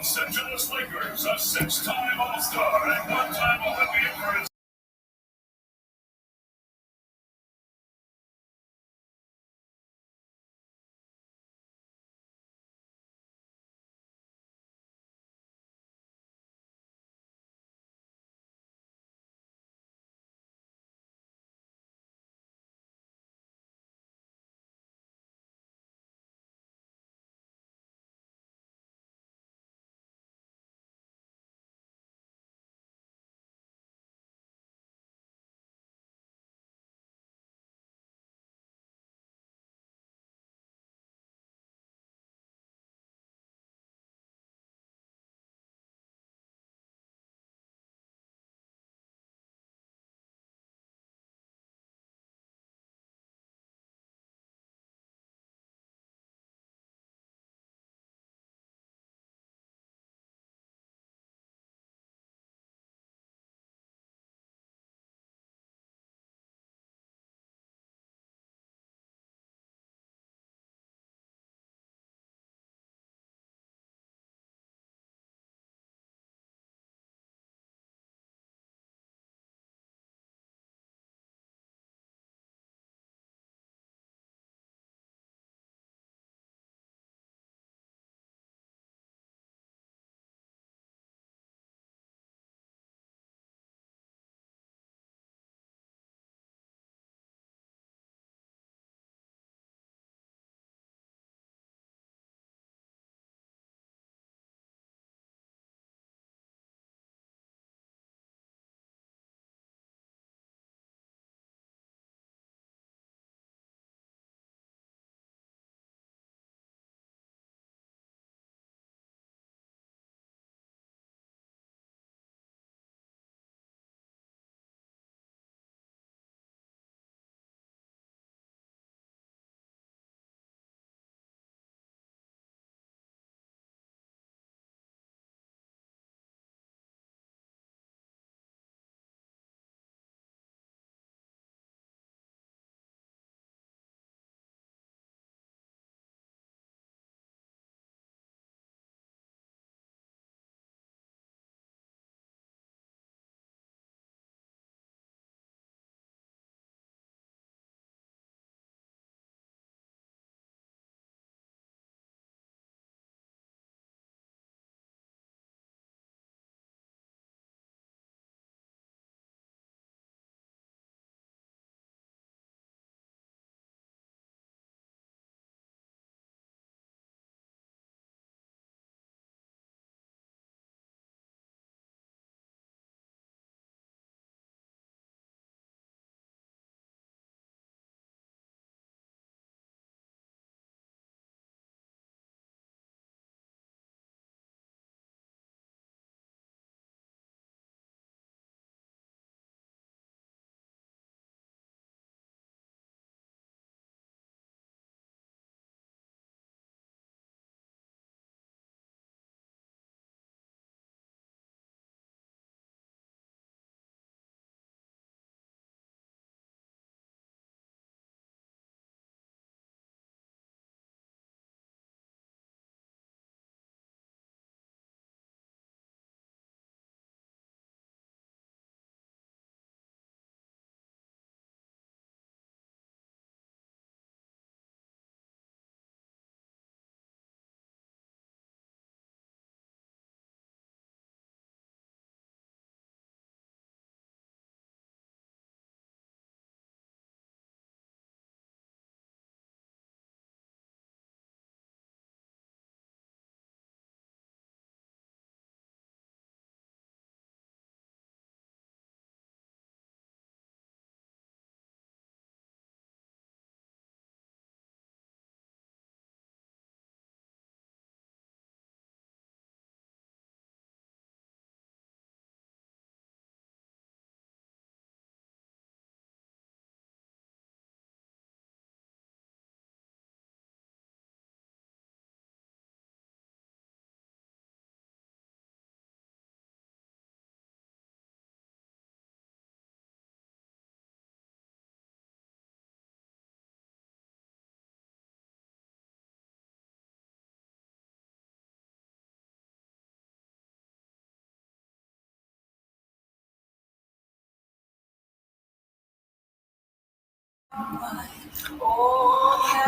Los Angeles Lakers, a six-time All-Star and one-time Olympian for his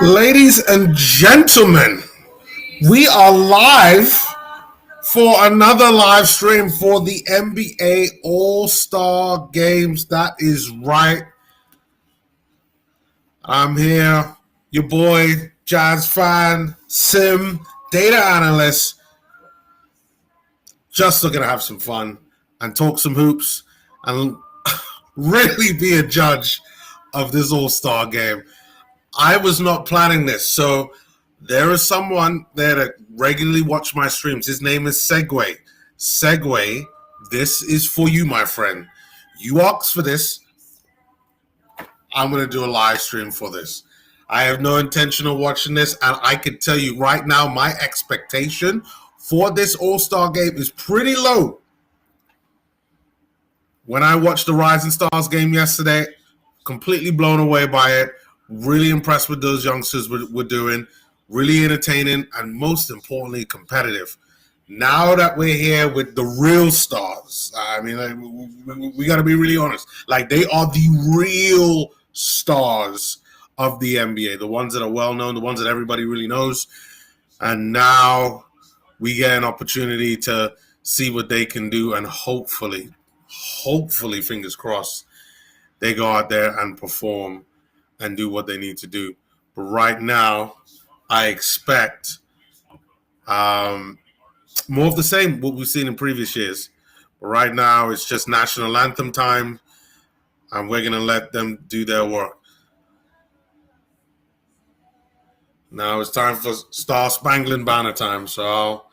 Ladies and gentlemen, we are live for another live stream for the NBA All-Star Games. That is right. I'm here, your boy, Jazz fan, Sim, data analyst, just looking to have some fun and talk some hoops and really be a judge of this All-Star game. I was not planning this, so there is someone there that regularly watch my streams. His name is Segway. Segway, this is for you, my friend. You asked for this. I'm going to do a live stream for this. I have no intention of watching this, and I can tell you right now, my expectation for this All-Star game is pretty low. When I watched the Rising Stars game yesterday, completely blown away by it. Really impressed with those youngsters were doing. Really entertaining, and most importantly, competitive. Now that we're here with the real stars, I mean, we got to be really honest. Like, they are the real stars of the NBA, the ones that are well known, the ones that everybody really knows. And now we get an opportunity to see what they can do, and hopefully, fingers crossed, they go out there and perform and do what they need to do. But right now, I expect more of the same, what we've seen in previous years. But right now, it's just national anthem time, and we're going to let them do their work. Now it's time for Star Spangled Banner time, so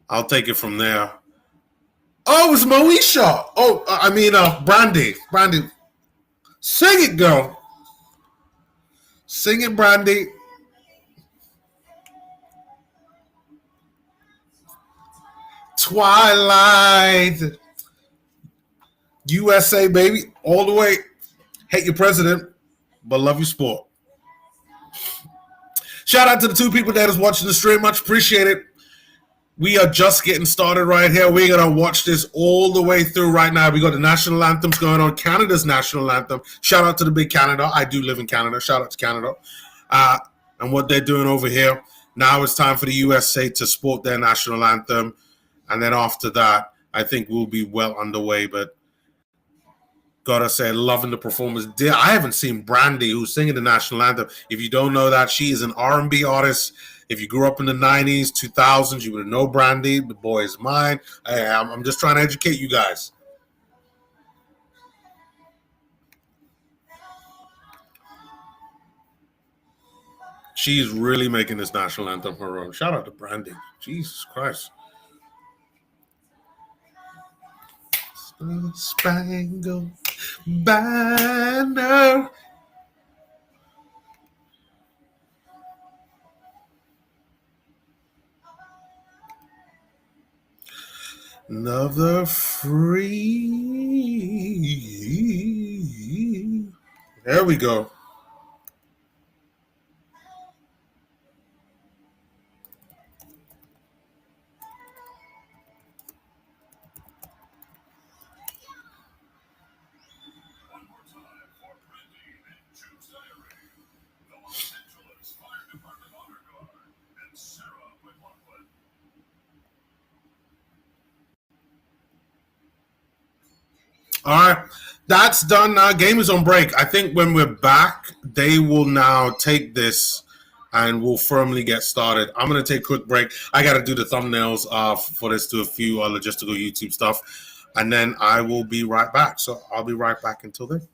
I'll take it from there. Oh, it's Moesha. Oh, I mean, Brandy. Brandy. Sing it, girl. Sing it, Brandy. Twilight. USA, baby. All the way. Hate your president, but love your sport. Shout out to the two people that is watching the stream. Much appreciated. We are just getting started right here. We're going to watch this all the way through right now. We got the national anthems going on. Canada's national anthem. Shout out to the big Canada. I do live in Canada. Shout out to Canada. And what they're doing over here. Now it's time for the USA to sport their national anthem. And then after that, I think we'll be well underway. But gotta say, loving the performance. I haven't seen Brandy, who's singing the national anthem. If you don't know that, she is an R&B artist. If you grew up in the 90s, 2000s, you would know Brandy. The boy is mine. I'm just trying to educate you guys. She's really making this national anthem her own. Shout out to Brandy. Jesus Christ. Spangled Banner. Another free. There we go. All right, that's done now. Game is on break. I think when we're back, they will now take this and we'll firmly get started. I'm going to take a quick break. I got to do the thumbnails for this, do a few logistical YouTube stuff, and then I will be right back. So I'll be right back until then.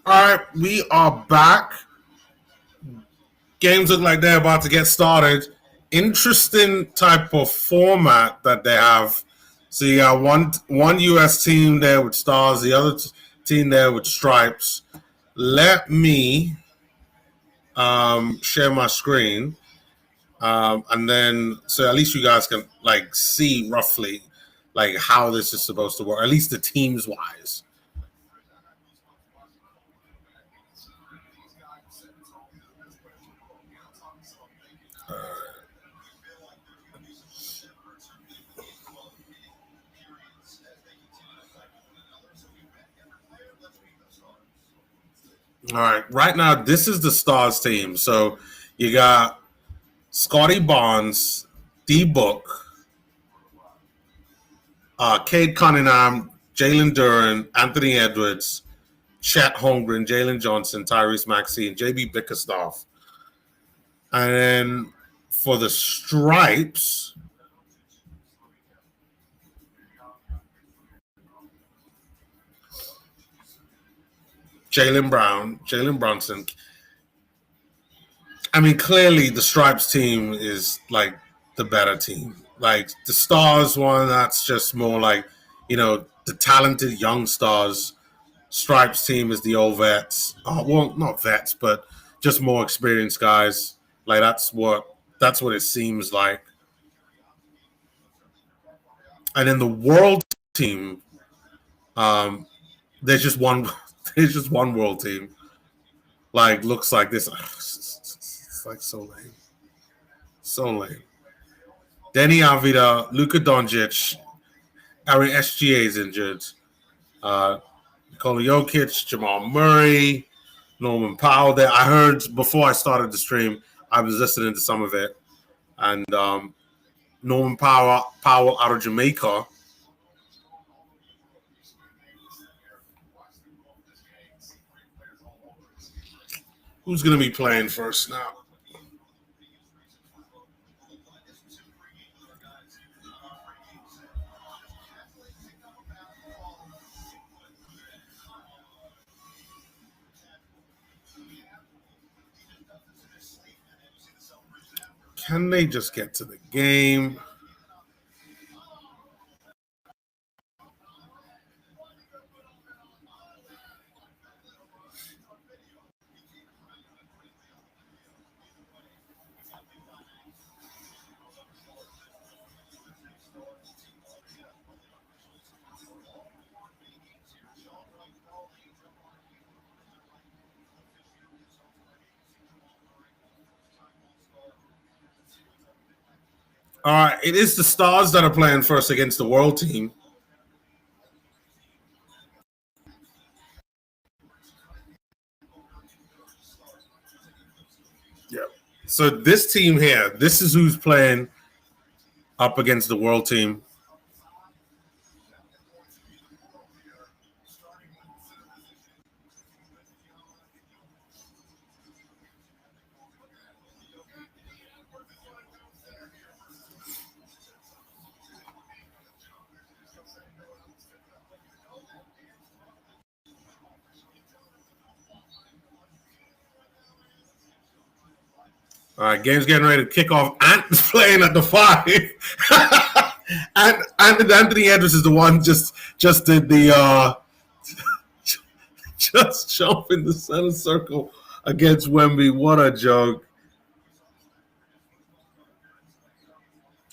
All right, we are back. Games look like they're about to get started. Interesting type of format that they have. So you got one US team there with stars, the other team there with stripes. Let me share my screen, and then so at least you guys can like see roughly like how this is supposed to work, at least the teams wise. All right, right now this is the stars team. So you got Scotty Barnes, D Book, Cade Cunningham, Jalen Duran, Anthony Edwards, Chet Holmgren, Jalen Johnson, Tyrese Maxey, and JB Bickerstaff. And then for the stripes, Jalen Brown, Jalen Brunson. I mean, clearly the stripes team is like the better team. Like the stars one, that's just more like, the talented young stars. Stripes team is the old vets. Well, not vets, but just more experienced guys. Like that's what it seems like. And in the world team, um, there's just one. There's just one world team. Like looks like this. It's like so lame. So lame. Denny Avila, Luka Doncic, Aaron SGA is injured. Nikola Jokic, Jamal Murray, Norman Powell. There, I heard before I started the stream. I was listening to some of it, and Norman Powell out of Jamaica. Who's going to be playing first now? Can they just get to the game? All right, it is the Stars that are playing first against the World team. Yeah. So this team here, this is who's playing up against the World team. All right, game's getting ready to kick off. Ant's playing at the 5. and Anthony Edwards is the one just did the just jump in the center circle against Wemby. What a joke.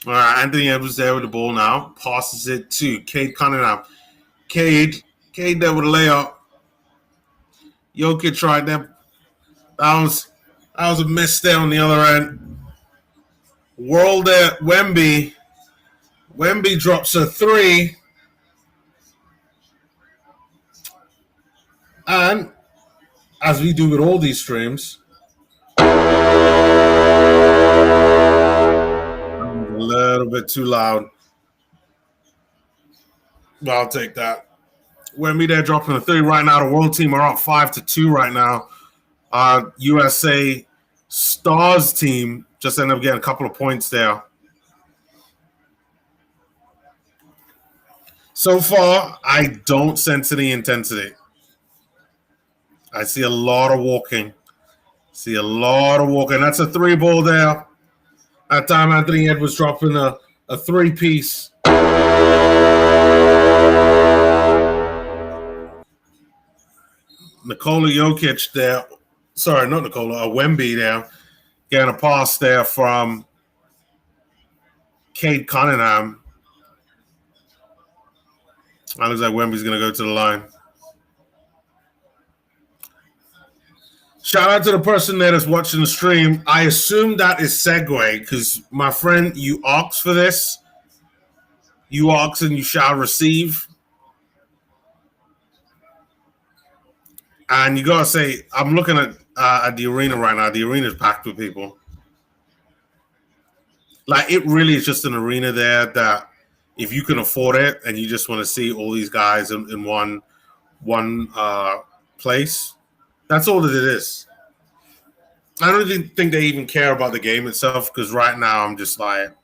All right, Anthony Edwards there with the ball now. Passes it to Cade Cunningham. Cade there with a layup. Jokic tried that. That was a miss there on the other end. World there, Wemby. Wemby drops a 3. And as we do with all these streams, a little bit too loud. But I'll take that. Wemby there dropping a 3 right now. The world team are up 5-2 right now. USA Stars team just ended up getting a couple of points there. So far, I don't sense any intensity. I see a lot of walking. See a lot of walking. That's a 3-ball there. That time, Anthony Edwards dropping a 3-piece. Nikola Jokic there. Sorry, not Nikola. Wemby there. Getting a pass there from Cade Cunningham. That looks like Wemby's going to go to the line. Shout out to the person that is watching the stream. I assume that is segue because, my friend, you asked for this. You ask and you shall receive. And you got to say, I'm looking at the arena right now. The arena is packed with people. Like, it really is just an arena there that if you can afford it and you just want to see all these guys in one place, that's all that it is. I don't even think they even care about the game itself because right now I'm just like,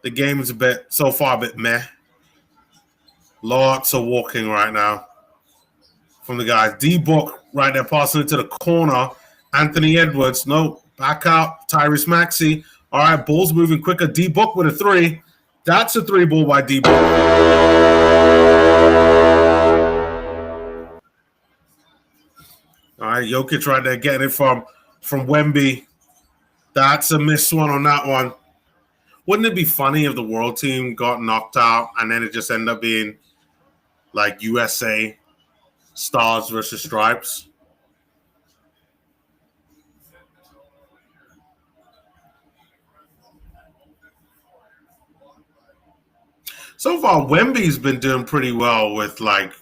the game is so far a bit meh. Lots of walking right now from the guys. D-Book right there passing it to the corner. Anthony Edwards, no, back out. Tyrese Maxey. All right, Bulls moving quicker. D-Book with a 3. That's a 3-ball by D-Book. All right, Jokic right there getting it from Wemby. That's a missed one on that one. Wouldn't it be funny if the world team got knocked out and then it just ended up being like USA Stars versus Stripes? So far, Wemby's been doing pretty well with, like,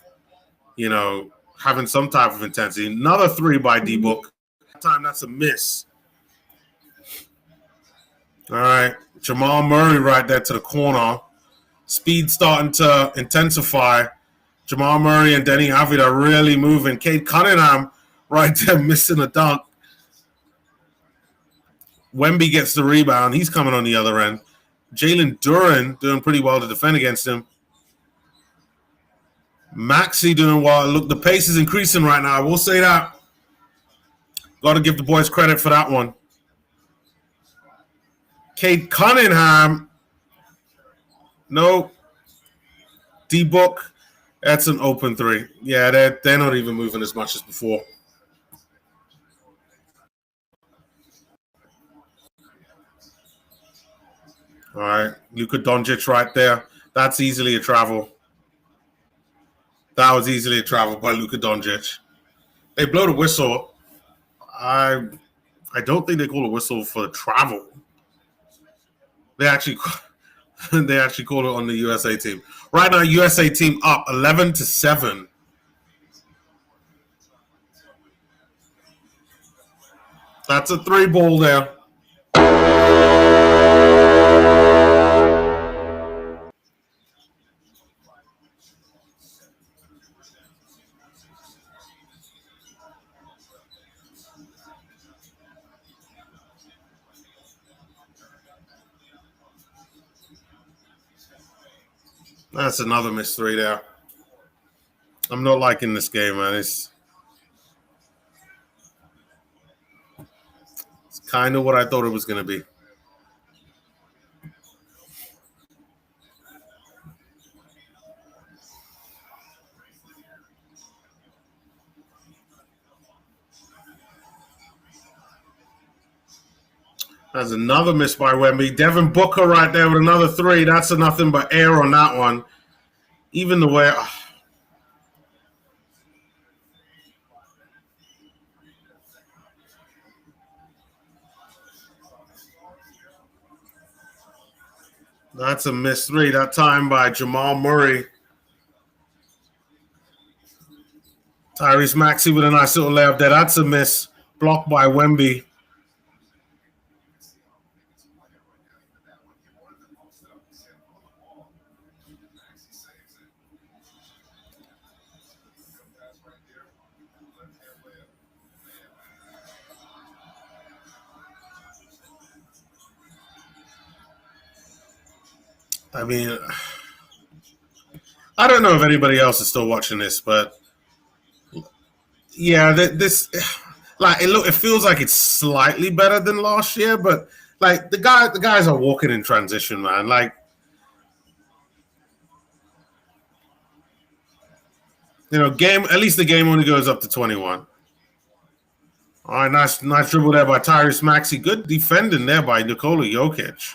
you know, having some type of intensity. Another 3 by D-Book. That time, that's a miss. All right. Jamal Murray right there to the corner. Speed starting to intensify. Jamal Murray and Denny Avila are really moving. Cade Cunningham right there missing a dunk. Wemby gets the rebound. He's coming on the other end. Jalen Duren doing pretty well to defend against him. Maxey doing well. Look, the pace is increasing right now. I will say that. Got to give the boys credit for that one. Cade Cunningham. No. D-Book. That's an open 3. Yeah, they're not even moving as much as before. All right. Luka Doncic right there. That's easily a travel. That was easily a travel by Luka Doncic. They blow the whistle. I don't think they call a whistle for the travel. They actually call it on the USA team. Right now, USA team up 11-7. That's a 3-ball there. That's another missed 3 there. I'm not liking this game, man. It's kind of what I thought it was going to be. That's another miss by Wemby. Devin Booker right there with another 3. That's a nothing but air on that one. Even the way... That's a missed 3. That time by Jamal Murray. Tyrese Maxey with a nice little layup there. That's a miss. Blocked by Wemby. I mean, I don't know if anybody else is still watching this, but Yeah, this like it feels like it's slightly better than last year, but like the guys are walking in transition, man. Like game at least the game only goes up to 21. All right, nice dribble there by Tyrese Maxey. Good defending there by Nikola Jokic.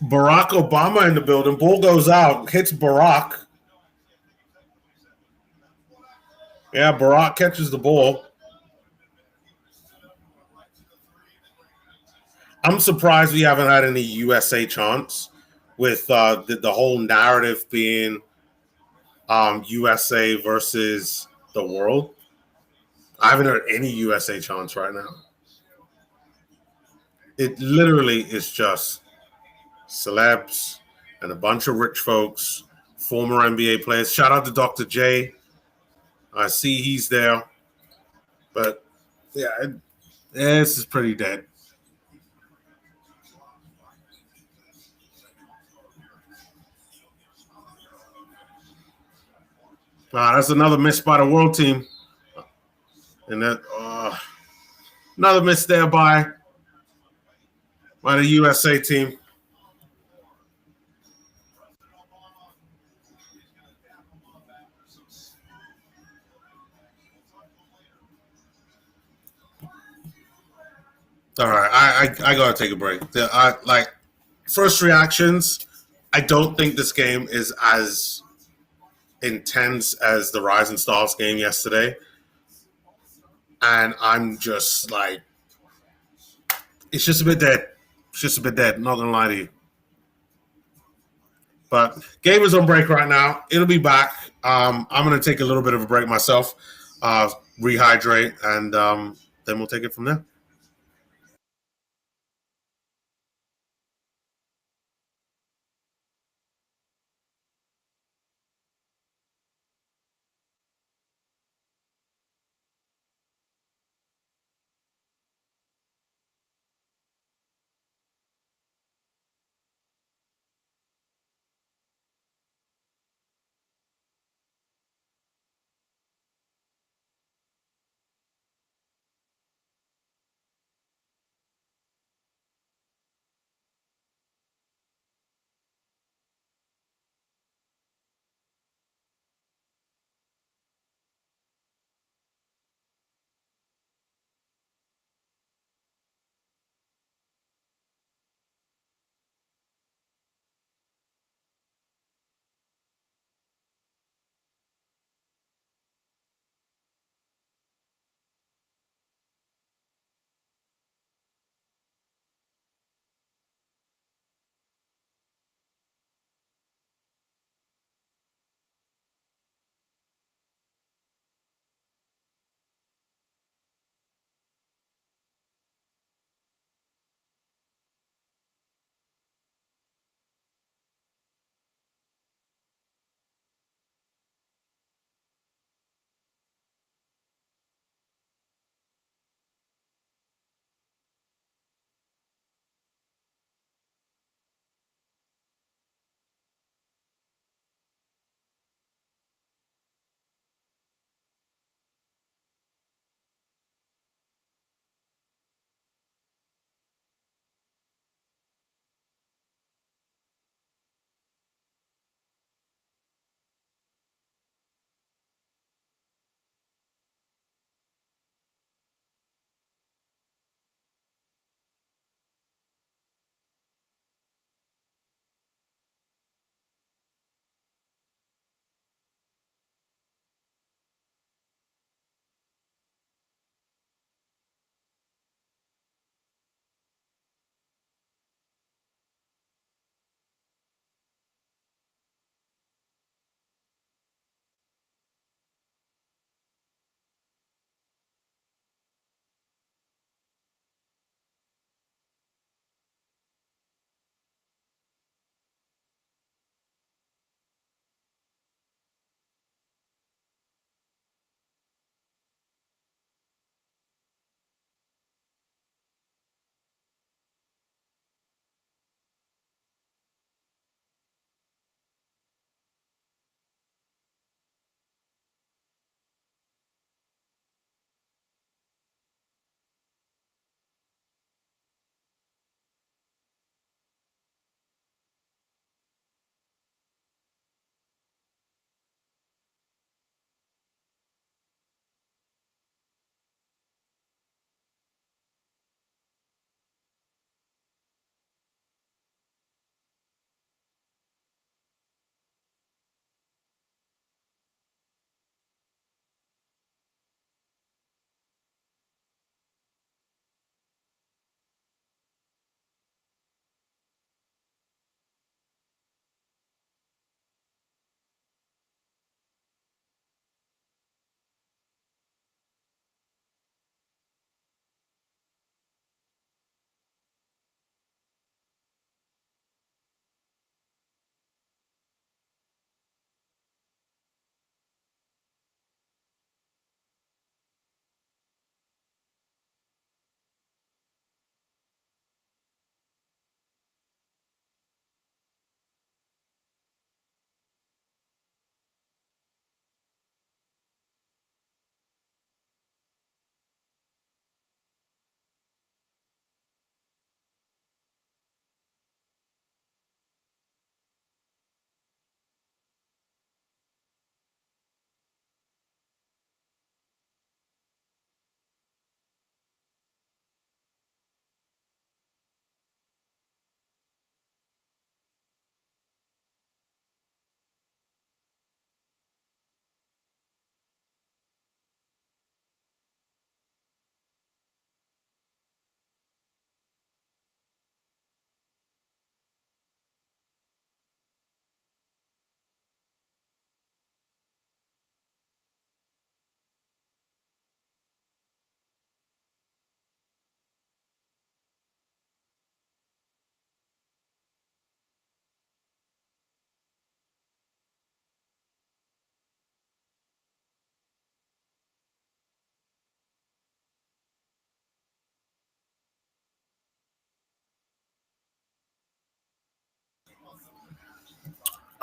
Barack Obama in the building. Ball goes out, hits Barack. Yeah, Barack catches the ball. I'm surprised we haven't had any USA chants with the whole narrative being USA versus the world. I haven't heard any USA chants right now. It literally is just celebs and a bunch of rich folks, former NBA players. Shout out to Dr. J. I see he's there. But yeah, this is pretty dead. That's another miss by the world team. And that another miss there by the USA team. All right, I gotta take a break. I like first reactions. I don't think this game is as intense as the Rising Stars game yesterday, and I'm just like, it's just a bit dead. It's just a bit dead. Not gonna lie to you. But game is on break right now. It'll be back. I'm gonna take a little bit of a break myself, rehydrate, and then we'll take it from there.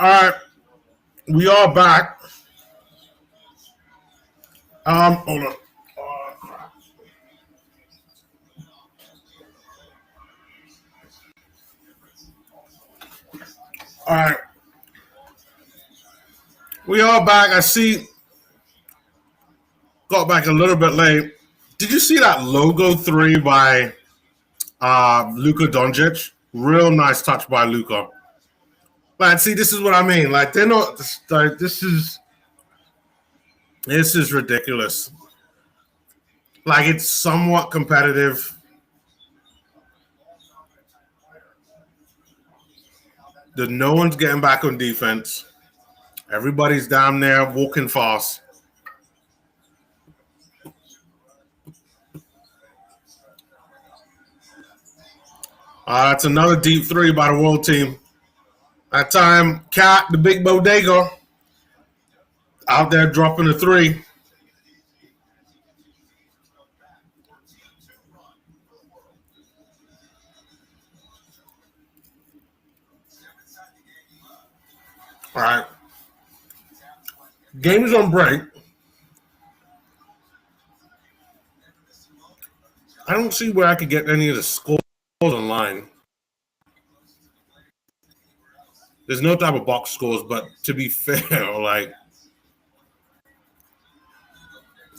All right, we are back. Hold on. All right, we are back. I see. Got back a little bit late. Did you see that logo three by Luka Doncic? Real nice touch by Luka. But see, this is what I mean. Like they're not. Like, this is ridiculous. Like it's somewhat competitive. No one's getting back on defense. Everybody's down there walking fast. It's another deep three by the world team. That time, Cat, the big bodega, out there dropping a three. All right. Game is on break. I don't see where I could get any of the scores online. There's no type of box scores, but to be fair, like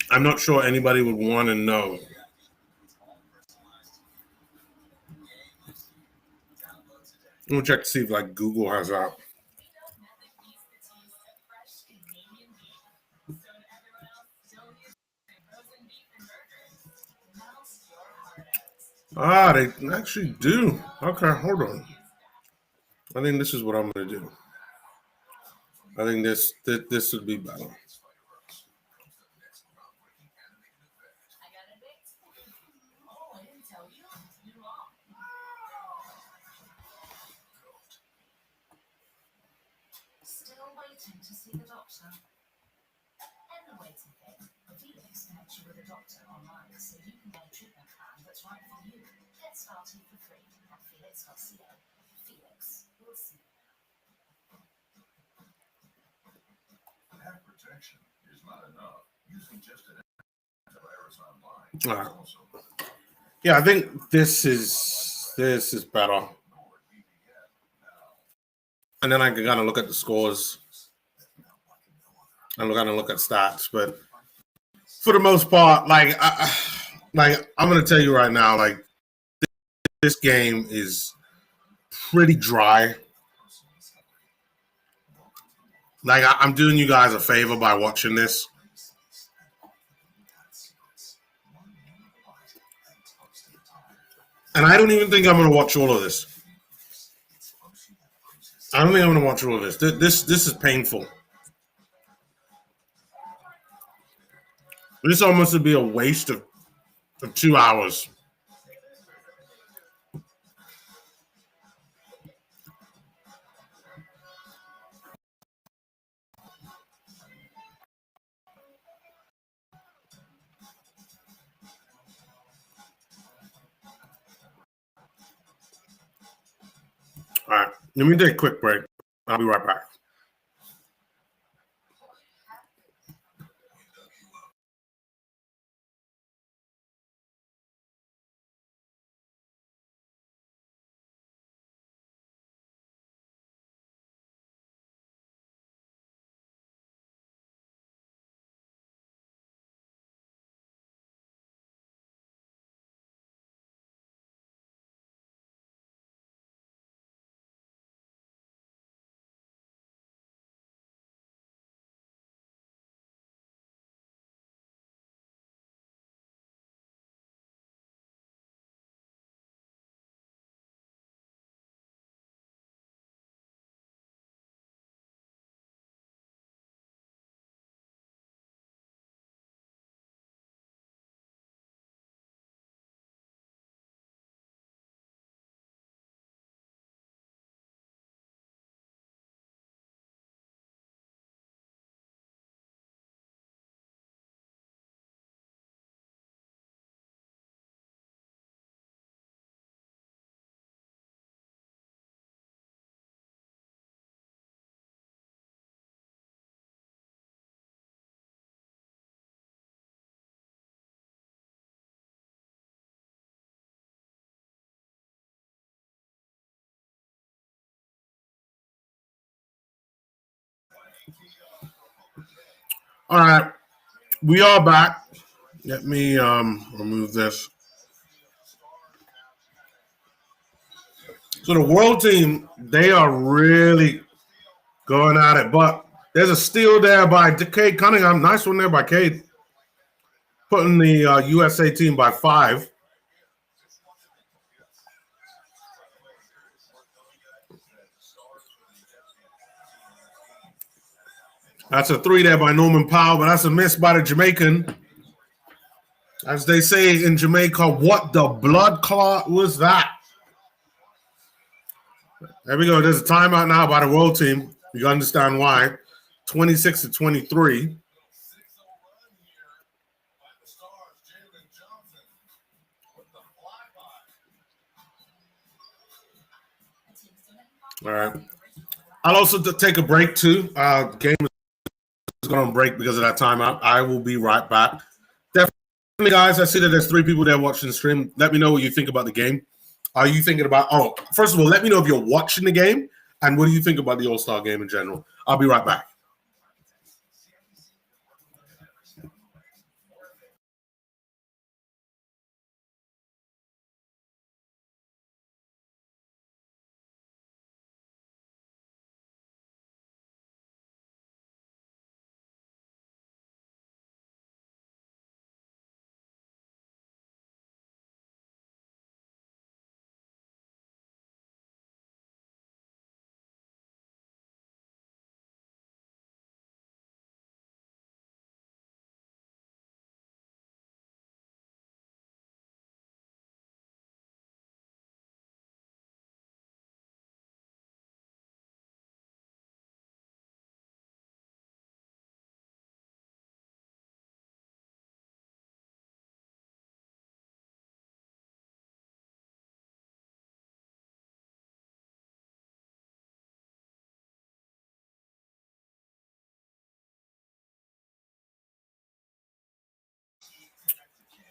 I'm not sure anybody would want to know. I'm gonna check to see if like Google has that. They actually do. Okay, hold on. I think this is what I'm gonna do. I think this would be better. Still waiting to see the doctor. In the waiting game, Felix connects you with a doctor online so you can get a treatment plan that's right for you. Get started for free at felix.co. Felix, we'll see you now. Have protection is not enough. Using just an antivirus online. All right. Yeah, I think this is better. And then I can kind of look at the scores and kind of look at stats. But for the most part, like I'm gonna tell you right now, like this game is pretty dry. Like I'm doing you guys a favor by watching this. And I don't even think I'm gonna watch all of this. I don't think I'm gonna watch all of this. This is painful. This almost would be a waste of 2 hours. All right, let me take a quick break. I'll be right back. All right, we are back. Let me remove this. So the world team, they are really going at it, but there's a steal there by Cade Cunningham. Nice one there by Cade, putting the USA team by 5. That's a 3 there by Norman Powell, but that's a miss by the Jamaican. As they say in Jamaica, what the blood clot was that? There we go. There's a timeout now by the world team. You understand why. 26-23. All right. I'll also take a break too. Game is going to break because of that timeout. I will be right back. Definitely, guys. I see that there's 3 people there watching the stream. Let me know what you think about the game. Are you thinking about? Oh, first of all, let me know if you're watching the game and what do you think about the All-Star game in general. I'll be right back.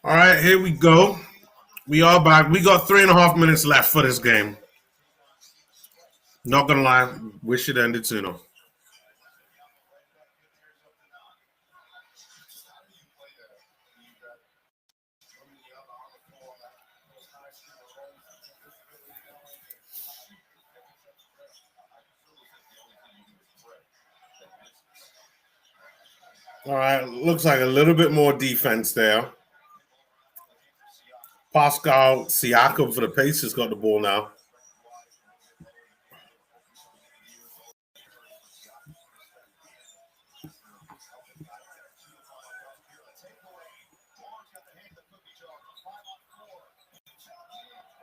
All right, here we go. We are back. We got 3.5 minutes left for this game. Not gonna lie, wish it ended sooner. All right, looks like a little bit more defense there. Pascal Siakam for the Pacers got the ball now.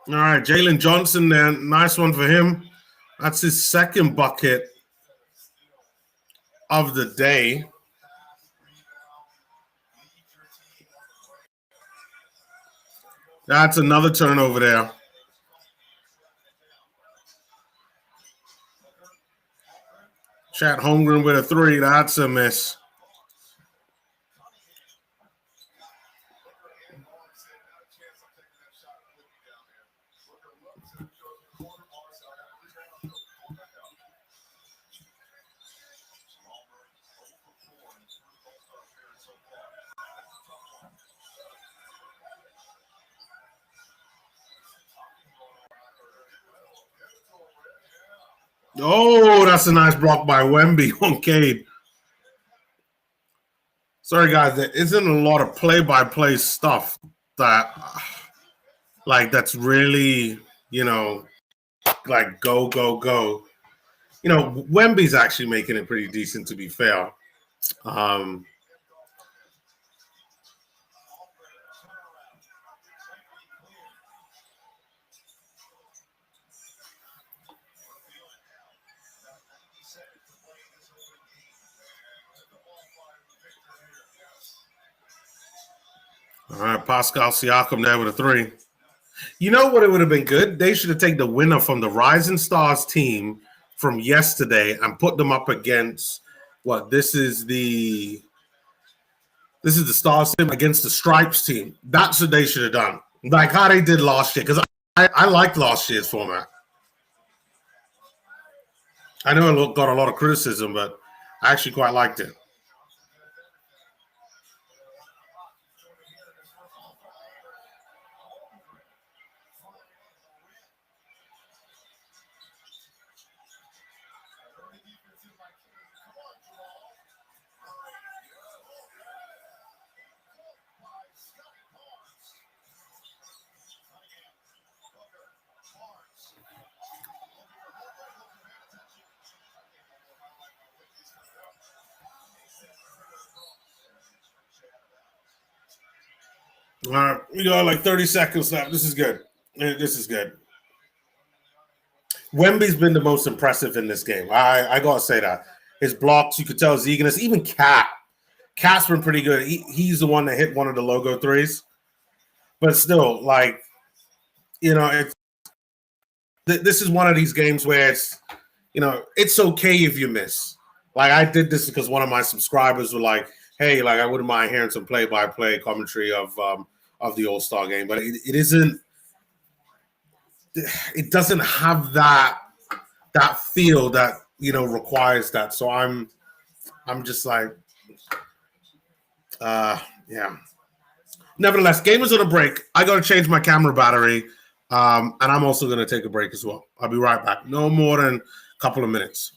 All right, Jalen Johnson there. Nice one for him. That's his second bucket of the day. That's another turnover there. Chet Holmgren with a 3. That's a miss. Oh, that's a nice block by Wemby on Cade. Sorry, guys, there isn't a lot of play-by-play stuff that's really, like go, go, go. Wemby's actually making it pretty decent, to be fair. All right, Pascal Siakam there with a 3. You know what? It would have been good. They should have taken the winner from the Rising Stars team from yesterday and put them up against what? This is the Stars team against the Stripes team. That's what they should have done, like how they did last year. Because I liked last year's format. I know it got a lot of criticism, but I actually quite liked it. All right, we got like 30 seconds left. This is good. This is good. Wemby's been the most impressive in this game. I gotta say that. His blocks, you could tell his eagerness. Even Cat's been pretty good. He's the one that hit one of the logo threes. But still, like, you know, this is one of these games where it's, you know, it's okay if you miss. Like, I did this because one of my subscribers were like, hey, like, I wouldn't mind hearing some play-by-play commentary of the All-Star game. But it isn't. It doesn't have that feel that, you know, requires that. So I'm just like, yeah. Nevertheless, game is on a break. I got to change my camera battery, and I'm also going to take a break as well. I'll be right back. No more than a couple of minutes.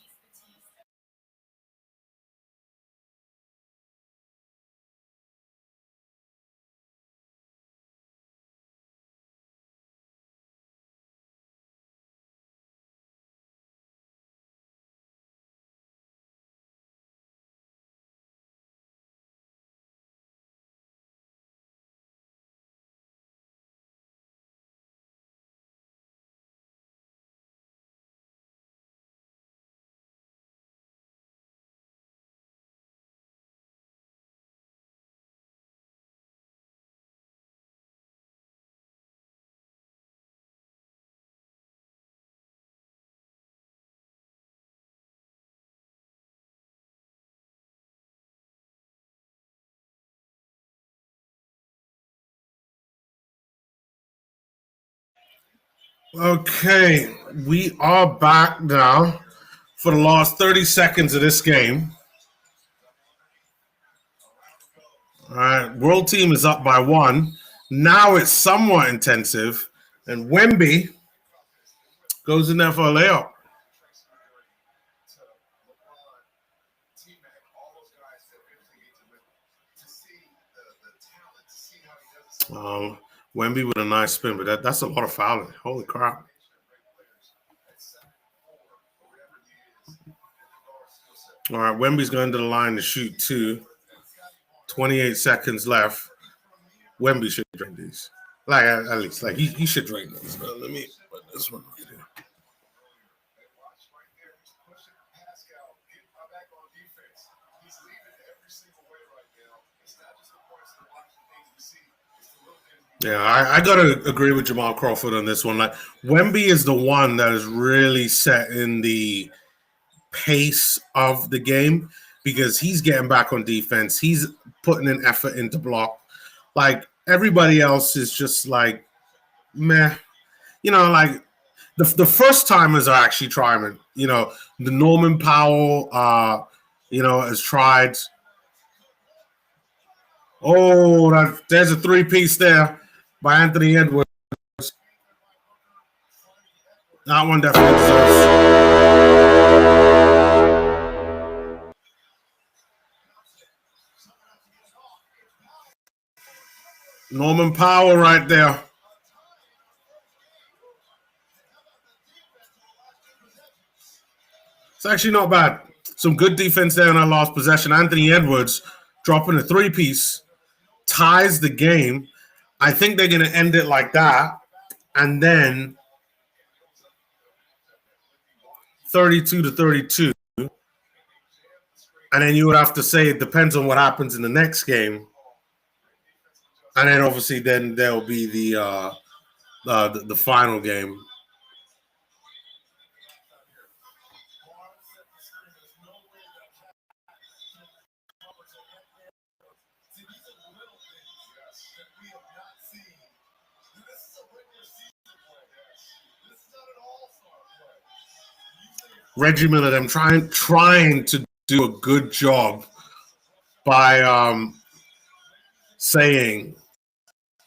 Okay, we are back now for the last 30 seconds of this game. All right, world team is up by 1. Now it's somewhat intensive, and Wemby goes in there for a layup. Wemby with a nice spin, but that's a lot of fouling. Holy crap. All right, Wemby's going to the line to shoot 2. 28 seconds left. Wemby should drink these. Like, at least, like, he should drink these. Let me put this one right here. Yeah, I got to agree with Jamal Crawford on this one. Like, Wemby is the one that is really setting the pace of the game because he's getting back on defense. He's putting an effort into block. Like, everybody else is just like, meh. You know, like, the first timers are actually trying. You know, the Norman Powell, you know, has tried. Oh, there's a 3-piece there by Anthony Edwards. That one definitely deserves. Norman Powell right there. It's actually not bad. Some good defense there in our last possession. Anthony Edwards dropping a 3-piece, ties the game. I think they're going to end it like that. And then 32-32. And then you would have to say it depends on what happens in the next game. And then obviously then there'll be the final game. Reggie Miller, them trying to do a good job by saying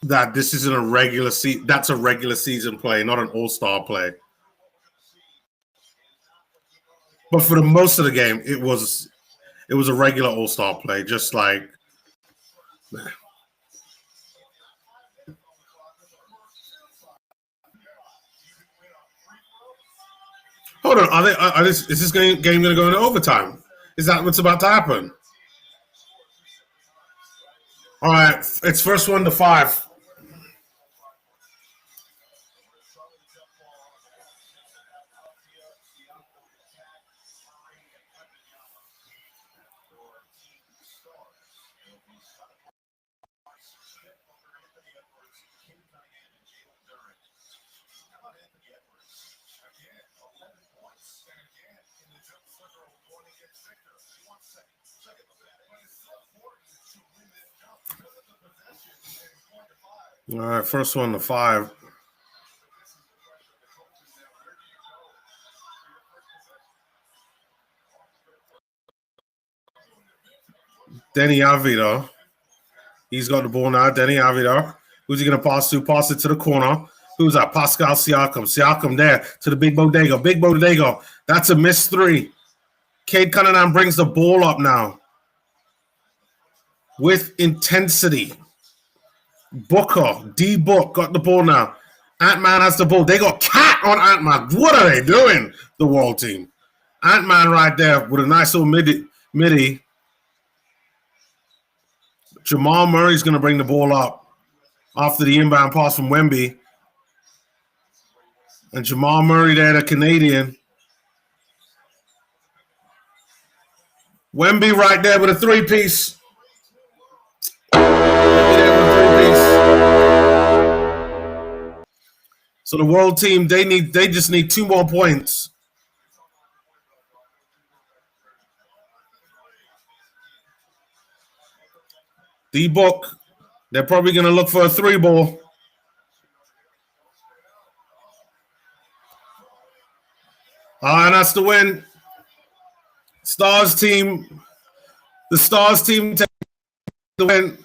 that this isn't a regular season. That's a regular season play, not an all-star play. But for the most of the game, it was a regular all-star play, just like. Hold on, is this game going to go into overtime? Is that what's about to happen? All right, it's first 1 to 5. All right, first one to 5. Denny Avila. He's got the ball now. Denny Avila. Who's he going to pass to? Pass it to the corner. Who's that? Pascal Siakam. Siakam there to the Big Bodega. Big Bodega. That's a missed 3. Cade Cunningham brings the ball up now with intensity. Booker, D-Book got the ball now. Ant-Man has the ball. They got Cat on Ant-Man. What are they doing, the world team? Ant-Man right there with a nice little midi. Jamal Murray's going to bring the ball up after the inbound pass from Wemby. And Jamal Murray there, the Canadian. Wemby right there with a 3-piece. So the world team, they just need 2 more points. D-Book, they're probably going to look for a 3-ball. And that's the win. Stars team. The Stars team take the win.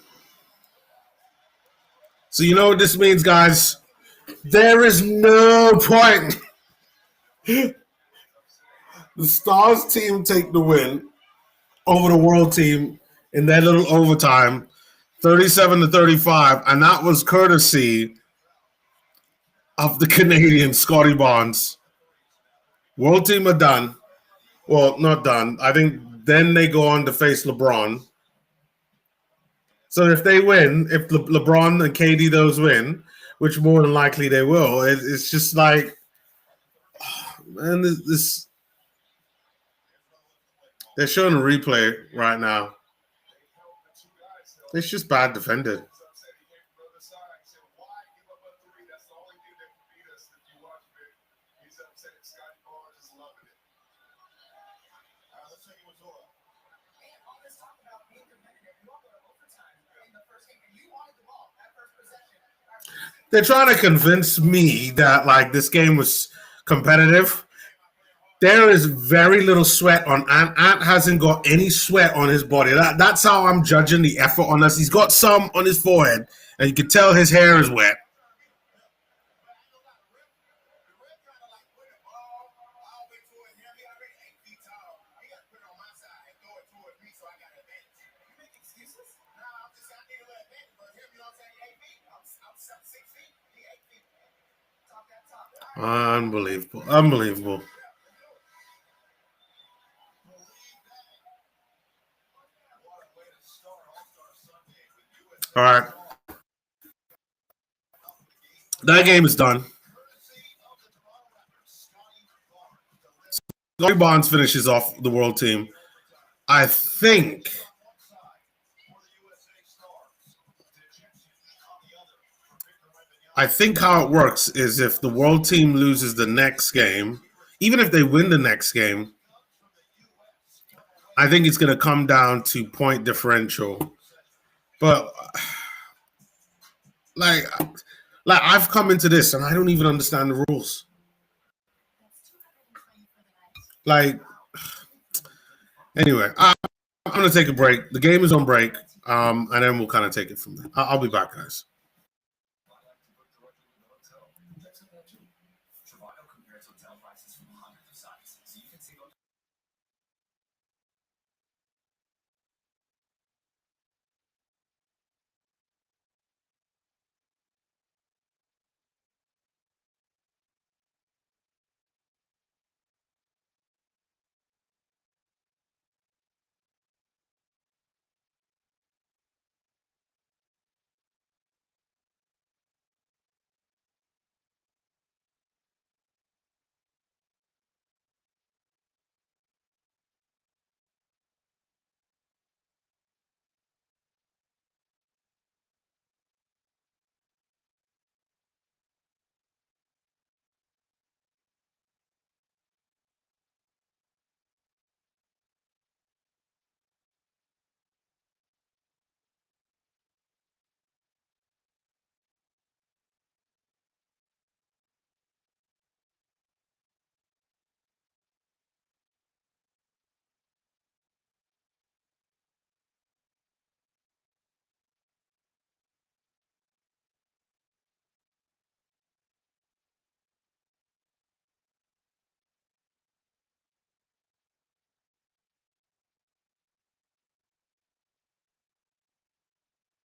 So you know what this means, guys. There is no point. The Stars team take the win over the world team in their little overtime, 37-35, and that was courtesy of the Canadian Scotty Barnes. World team are done. Well, not done. I think then they go on to face LeBron. So if they win, if LeBron and KD those win, which more than likely they will, it's just like, man, this they're showing a replay right now. It's just bad defended. They're trying to convince me that like this game was competitive. There is very little sweat on Ant. Ant hasn't got any sweat on his body. That's how I'm judging the effort on us. He's got some on his forehead, and you can tell his hair is wet. Unbelievable. Unbelievable. All right. That game is done. Scotty Barnes finishes off the world team. I think how it works is if the world team loses the next game, even if they win the next game, I think it's going to come down to point differential. But like I've come into this and I don't even understand the rules. Like, anyway, I'm going to take a break. The game is on break, and then we'll kind of take it from there. I'll be back, guys.